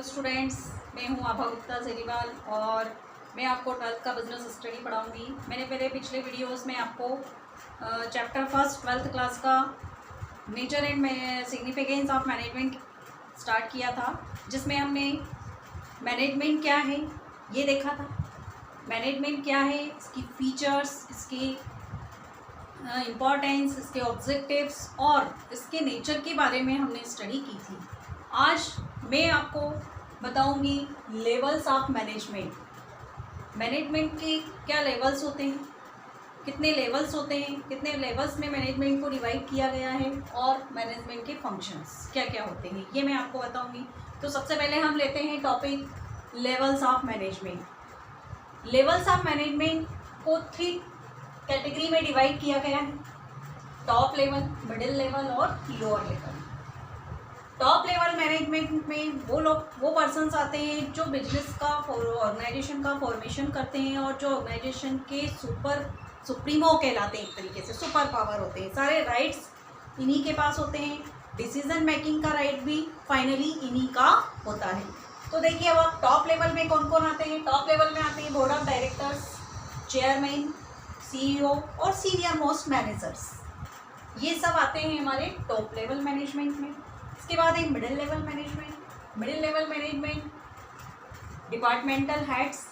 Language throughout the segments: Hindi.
स्टूडेंट्स, मैं हूँ आभा गुप्ता जेरीवाल और मैं आपको 12th का बिजनेस स्टडी पढ़ाऊँगी। मैंने पिछले वीडियोस में आपको चैप्टर फर्स्ट 12th क्लास का nature and significance of management start किया था, जिसमें हमने मैनेजमेंट क्या है ये देखा था। मैनेजमेंट क्या है, इसकी फीचर्स, इसकी इम्पॉर्टेंस, इसके ऑब्जेक्टिव्स और इसके नेचर के बारे में हमने स्टडी की थी। आज मैं आपको बताऊंगी लेवल्स ऑफ मैनेजमेंट। मैनेजमेंट के क्या लेवल्स होते हैं, कितने लेवल्स होते हैं, कितने लेवल्स में मैनेजमेंट को डिवाइड किया गया है और मैनेजमेंट के फंक्शंस क्या क्या होते हैं ये मैं आपको बताऊंगी। तो सबसे पहले हम लेते हैं topic levels of management. Levels of management को 3 कैटेगरी में डिवाइड किया गया है, टॉप लेवल, मिडिल लेवल और lower level. Top level management में वो पर्सन्स आते हैं जो बिजनेस का ऑर्गेनाइजेशन का फॉर्मेशन करते हैं और जो ऑर्गेनाइजेशन के सुप्रीमो कहलाते हैं, एक तरीके से सुपर पावर होते हैं। सारे राइट्स इन्हीं के पास होते हैं, डिसीजन मेकिंग का राइट भी फाइनली इन्हीं का होता है। तो देखिए अब आप टॉप लेवल में कौन कौन आते हैं। टॉप लेवल में आते हैं board of directors, chairman, CEO और सीनियर मोस्ट मैनेजर्स। ये सब आते हैं हमारे टॉप लेवल मैनेजमेंट में। इसके बाद एक middle level management. Middle level management departmental heads.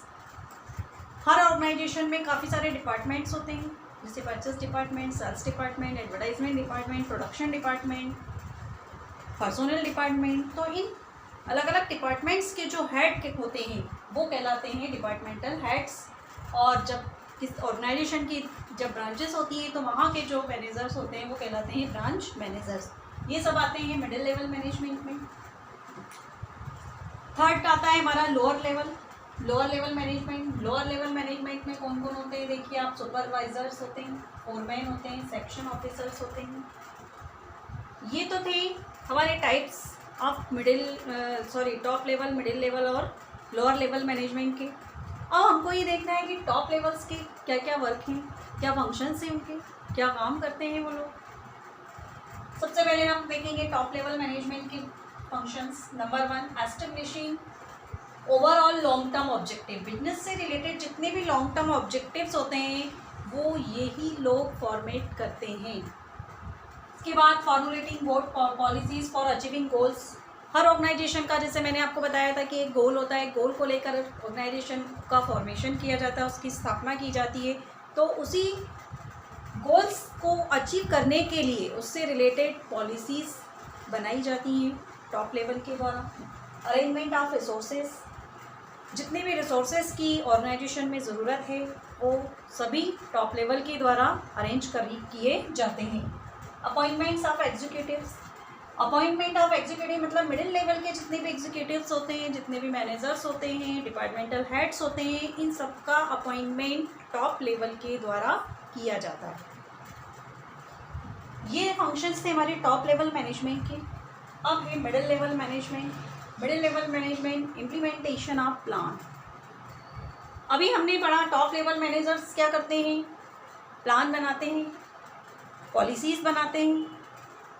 हर ऑर्गेनाइजेशन में काफ़ी सारे डिपार्टमेंट्स होते हैं, जैसे purchase department, sales department, advertisement department, production department, personnel department. तो इन अलग अलग डिपार्टमेंट्स के जो हेड होते हैं वो कहलाते हैं डिपार्टमेंटल हेड्स। और जब किस ऑर्गेनाइजेशन की जब ब्रांचेस होती हैं तो वहाँ के जो मैनेजर्स होते हैं वो कहलाते हैं ब्रांच मैनेजर्स। ये सब आते हैं मिडिल लेवल मैनेजमेंट में। थर्ड आता है हमारा lower level, lower level management. Lower level management में कौन कौन होते हैं, देखिए आप, सुपरवाइजर्स होते हैं, फोरमैन होते हैं, सेक्शन ऑफिसर्स होते हैं। ये तो थे हमारे types of top level, middle level और लोअर लेवल मैनेजमेंट के। अब हमको ये देखना है कि टॉप लेवल्स के क्या क्या वर्क हैं, क्या फंक्शंस हैं उनके, क्या काम करते हैं वो लोग। सबसे पहले हम देखेंगे टॉप लेवल मैनेजमेंट के functions. Number 1, establishing overall long term objective. Business से रिलेटेड जितने भी लॉन्ग टर्म ऑब्जेक्टिव्स होते हैं वो यही लोग फॉर्मेट करते हैं। इसके बाद formulating board policies for achieving goals. हर ऑर्गेनाइजेशन का, जैसे मैंने आपको बताया था कि एक गोल होता है, गोल को लेकर ऑर्गेनाइजेशन का फॉर्मेशन किया जाता है, उसकी स्थापना की जाती है। तो उसी गोल्स को अचीव करने के लिए उससे रिलेटेड पॉलिसीज़ बनाई जाती हैं टॉप लेवल के द्वारा। अरेंजमेंट ऑफ रिसोर्सेज, जितने भी रिसोर्सेज की ऑर्गेनाइजेशन में ज़रूरत है वो सभी टॉप लेवल के द्वारा अरेंज किए जाते हैं। Appointments of executives. Appointment of executive मतलब मिडिल लेवल के जितने भी एग्जीक्यूटिव्स होते हैं, जितने भी मैनेजर्स होते हैं, डिपार्टमेंटल हेड्स होते हैं, इन सब का अपॉइंटमेंट टॉप लेवल के द्वारा किया जाता है। ये फंक्शंस थे हमारे टॉप लेवल मैनेजमेंट के। अब है middle level management. Middle level management implementation of plan. अभी हमने पढ़ा टॉप लेवल मैनेजर्स क्या करते हैं, प्लान बनाते हैं, पॉलिसीज़ बनाते हैं।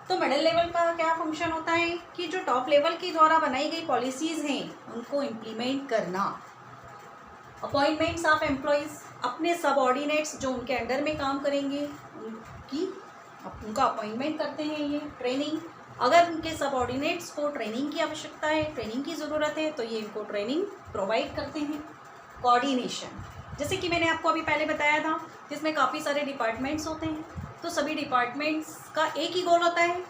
तो मिडिल लेवल का क्या फंक्शन होता है कि जो टॉप लेवल के द्वारा बनाई गई पॉलिसीज़ हैं उनको इम्प्लीमेंट करना। अपॉइंटमेंट्स ऑफ एम्प्लॉयज़, अपने सबऑर्डिनेट्स जो उनके अंडर में काम करेंगे उनका अपॉइंटमेंट करते हैं। ये ट्रेनिंग, अगर उनके सबऑर्डिनेट्स को ट्रेनिंग की आवश्यकता है, ट्रेनिंग की ज़रूरत है तो ये इनको ट्रेनिंग प्रोवाइड करते हैं। कोऑर्डिनेशन, जैसे कि मैंने आपको अभी पहले बताया था, जिसमें काफ़ी सारे डिपार्टमेंट्स होते हैं, तो सभी डिपार्टमेंट्स का एक ही गोल होता है,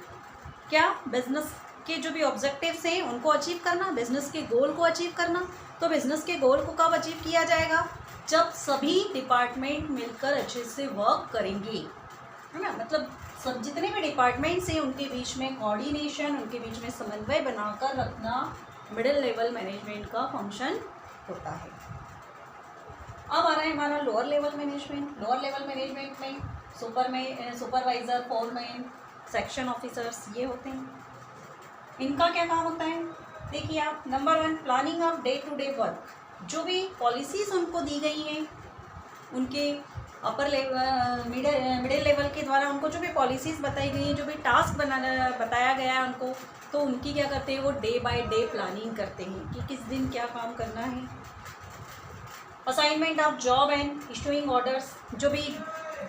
क्या, बिजनेस के जो भी ऑब्जेक्टिव्स हैं उनको अचीव करना, बिजनेस के गोल को अचीव करना। तो बिजनेस के गोल को कब अचीव किया जाएगा, जब सभी डिपार्टमेंट मिलकर अच्छे से वर्क करेंगे, है ना। मतलब सब जितने भी डिपार्टमेंट्स हैं उनके बीच में कोऑर्डिनेशन, उनके बीच में समन्वय बनाकर रखना मिडिल लेवल मैनेजमेंट का फंक्शन होता है। अब आ रहा है हमारा lower level management. Lower level management में सुपरवाइज़र, फोरमैन, सेक्शन ऑफिसर्स ये होते हैं। इनका क्या काम होता है, देखिए आप, number 1, planning of day to day work. जो भी पॉलिसीज़ उनको दी गई हैं उनके अपर लेवल मिडिल लेवल के द्वारा उनको जो भी पॉलिसीज़ बताई गई हैं, जो भी टास्क बताया गया है उनको, तो उनकी क्या करते हैं, वो डे बाय डे प्लानिंग करते हैं कि किस दिन क्या काम करना है। Assignment of job and issuing orders, जो भी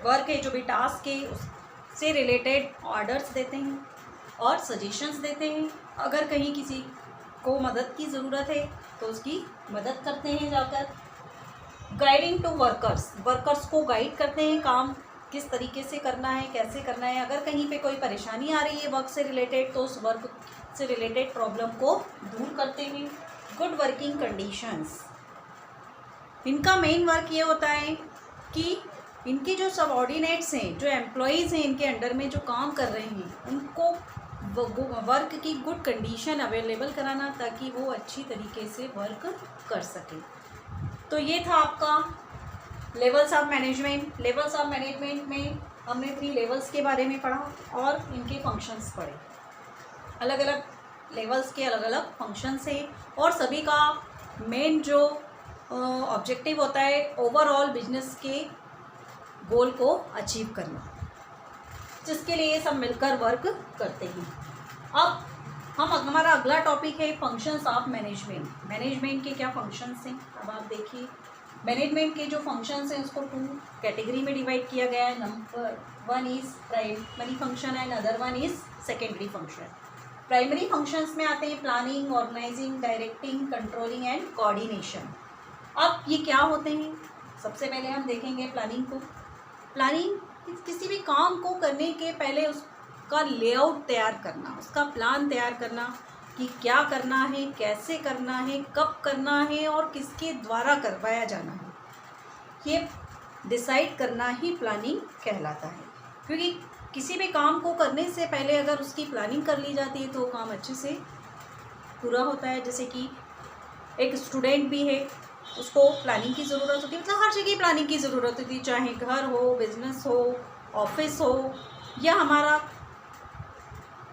वर्क है, जो भी टास्क है, उससे रिलेटेड ऑर्डर्स देते हैं और सजेशंस देते हैं। अगर कहीं किसी को मदद की ज़रूरत है तो उसकी मदद करते हैं जाकर। गाइडिंग टू वर्कर्स, वर्कर्स को गाइड करते हैं काम किस तरीके से करना है, कैसे करना है। अगर कहीं पे कोई परेशानी आ रही है वर्क से रिलेटेड तो उस वर्क से रिलेटेड प्रॉब्लम को दूर करते हैं। गुड वर्किंग कंडीशंस, इनका मेन वर्क ये होता है कि इनके जो सबऑर्डिनेट्स हैं, जो एम्प्लॉयज़ हैं इनके अंडर में जो काम कर रहे हैं, उनको वर्क की गुड कंडीशन अवेलेबल कराना ताकि वो अच्छी तरीके से वर्क कर सकें। तो ये था आपका levels of management. Levels of management में हमने 3 लेवल्स के बारे में पढ़ा और इनके फंक्शंस पढ़े। अलग अलग लेवल्स के अलग अलग फंक्शंस हैं और सभी का मेन जो ऑब्जेक्टिव होता है ओवरऑल बिजनेस के गोल को अचीव करना, जिसके लिए सब मिलकर वर्क करते हैं। अब हमारा अगला टॉपिक है फंक्शंस ऑफ मैनेजमेंट। मैनेजमेंट के क्या फंक्शंस हैं, अब आप देखिए। मैनेजमेंट के जो फंक्शंस हैं उसको 2 कैटेगरी में डिवाइड किया गया है। Number 1 is primary function and other 1 is secondary function. Primary functions में आते हैं planning, organising, directing, controlling and coordination. अब ये क्या होते हैं, सबसे पहले हम देखेंगे प्लानिंग को। प्लानिंग किसी भी काम को करने के पहले उसका लेआउट तैयार करना, उसका प्लान तैयार करना कि क्या करना है, कैसे करना है, कब करना है और किसके द्वारा करवाया जाना है, ये डिसाइड करना ही प्लानिंग कहलाता है। क्योंकि किसी भी काम को करने से पहले अगर उसकी प्लानिंग कर ली जाती है तो वो काम अच्छे से पूरा होता है। जैसे कि एक स्टूडेंट भी है, उसको प्लानिंग की ज़रूरत होती है, मतलब हर जगह प्लानिंग की ज़रूरत होती है, चाहे घर हो, बिजनेस हो, ऑफिस हो या हमारा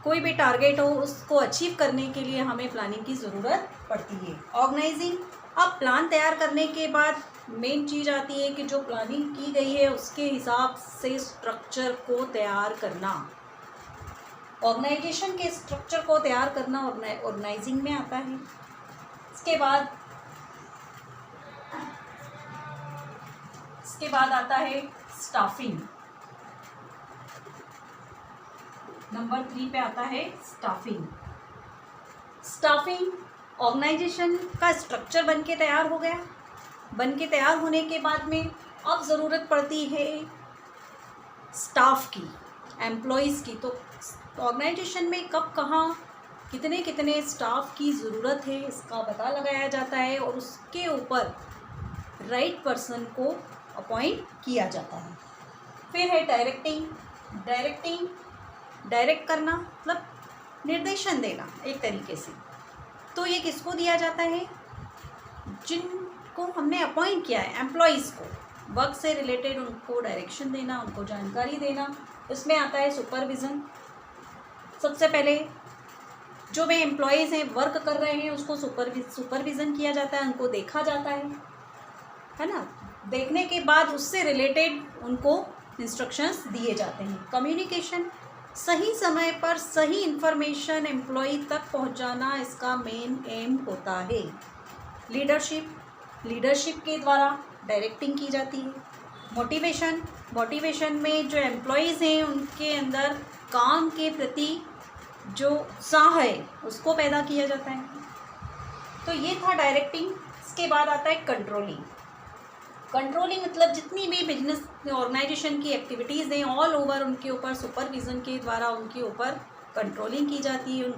कोई भी टारगेट हो, उसको अचीव करने के लिए हमें प्लानिंग की ज़रूरत पड़ती है। ऑर्गेनाइजिंग, अब प्लान तैयार करने के बाद मेन चीज़ आती है कि जो प्लानिंग की गई है उसके हिसाब से स्ट्रक्चर को तैयार करना। ऑर्गेनाइजेशन के स्ट्रक्चर को तैयार करना ऑर्गेनाइजिंग में आता है। इसके बाद आता है स्टाफिंग। नंबर 3 पे आता है स्टाफिंग। स्टाफिंग ऑर्गेनाइजेशन का स्ट्रक्चर बन के तैयार हो गया। बन के तैयार होने के बाद में अब ज़रूरत पड़ती है स्टाफ की, एम्प्लॉयज़ की। तो ऑर्गेनाइजेशन में कब, कहाँ, कितने कितने स्टाफ की ज़रूरत है इसका पता लगाया जाता है और उसके ऊपर राइट पर्सन को अपॉइंट किया जाता है। फिर है डायरेक्टिंग। डायरेक्ट करना मतलब निर्देशन देना एक तरीके से। तो ये किसको दिया जाता है, जिनको हमने अपॉइंट किया है, एम्प्लॉयज़ को, वर्क से रिलेटेड उनको डायरेक्शन देना, उनको जानकारी देना। इसमें आता है सुपरविज़न। सबसे पहले जो भी एम्प्लॉयज़ हैं, वर्क कर रहे हैं, उसको सुपरविज़न किया जाता है, उनको देखा जाता है ना। देखने के बाद उससे रिलेटेड उनको इंस्ट्रक्शंस दिए जाते हैं। कम्युनिकेशन, सही समय पर सही इन्फॉर्मेशन एम्प्लॉय तक पहुंचाना इसका मेन एम होता है। लीडरशिप के द्वारा डायरेक्टिंग की जाती है। मोटिवेशन में जो एम्प्लॉयज़ हैं उनके अंदर काम के प्रति जो उत्साह है उसको पैदा किया जाता है। तो ये था डायरेक्टिंग। इसके बाद आता है कंट्रोलिंग मतलब जितनी भी बिजनेस ऑर्गेनाइजेशन की एक्टिविटीज़ हैं ऑल ओवर उनके ऊपर सुपरविज़न के द्वारा उनके ऊपर कंट्रोलिंग की जाती है, उन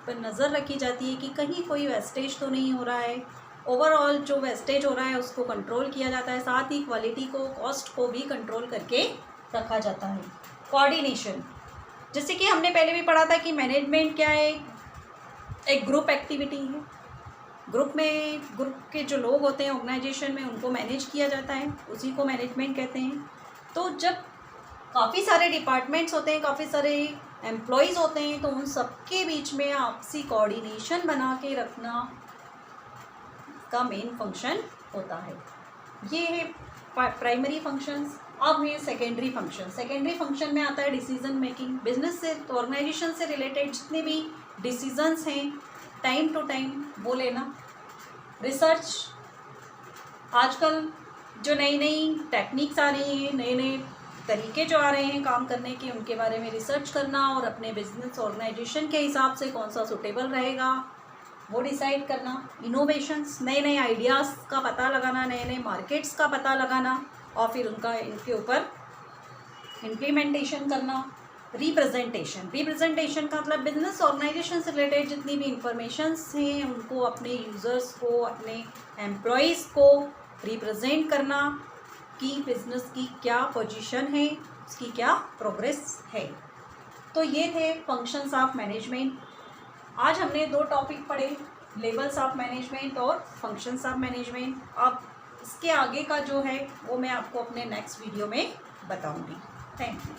पर नज़र रखी जाती है कि कहीं कोई वेस्टेज तो नहीं हो रहा है। ओवरऑल जो वेस्टेज हो रहा है उसको कंट्रोल किया जाता है, साथ ही क्वालिटी को, कॉस्ट को भी कंट्रोल करके रखा जाता है। कोऑर्डिनेशन, जैसे कि हमने पहले भी पढ़ा था कि मैनेजमेंट क्या है, एक ग्रुप एक्टिविटी है। ग्रुप के जो लोग होते हैं ऑर्गेनाइजेशन में उनको मैनेज किया जाता है, उसी को मैनेजमेंट कहते हैं। तो जब काफ़ी सारे डिपार्टमेंट्स होते हैं, काफ़ी सारे एम्प्लॉयज़ होते हैं, तो उन सबके बीच में आपसी कोऑर्डिनेशन बना के रखना का मेन फंक्शन होता है। ये है प्राइमरी फंक्शंस। अब ये सेकेंडरी फंक्शन। सेकेंडरी फंक्शन में आता है डिसीजन मेकिंग। बिजनेस से तो ऑर्गेनाइजेशन से रिलेटेड जितने भी डिसीजंस हैं टाइम टू टाइम वो लेना। रिसर्च, आजकल जो नई नई टेक्निक्स आ रही हैं, नए नए तरीके जो आ रहे हैं काम करने के, उनके बारे में रिसर्च करना और अपने बिजनेस ऑर्गेनाइजेशन के हिसाब से कौन सा सूटेबल रहेगा वो डिसाइड करना। इनोवेशंस, नए नए आइडियाज़ का पता लगाना, नए नए मार्केट्स का पता लगाना और फिर इनके ऊपर इम्प्लीमेंटेशन करना। रिप्रेजेंटेशन का मतलब बिजनेस ऑर्गेनाइजेशन से रिलेटेड जितनी भी इंफॉर्मेशंस हैं उनको अपने यूज़र्स को, अपने एम्प्लॉयज़ को रिप्रेजेंट करना कि बिज़नेस की क्या पोजीशन है, उसकी क्या प्रोग्रेस है। तो ये थे फंक्शंस ऑफ मैनेजमेंट। आज हमने 2 टॉपिक पढ़े, लेवल्स ऑफ मैनेजमेंट और फंक्शंस ऑफ मैनेजमेंट। अब इसके आगे का जो है वो मैं आपको अपने नेक्स्ट वीडियो में बताऊंगी। Thank you.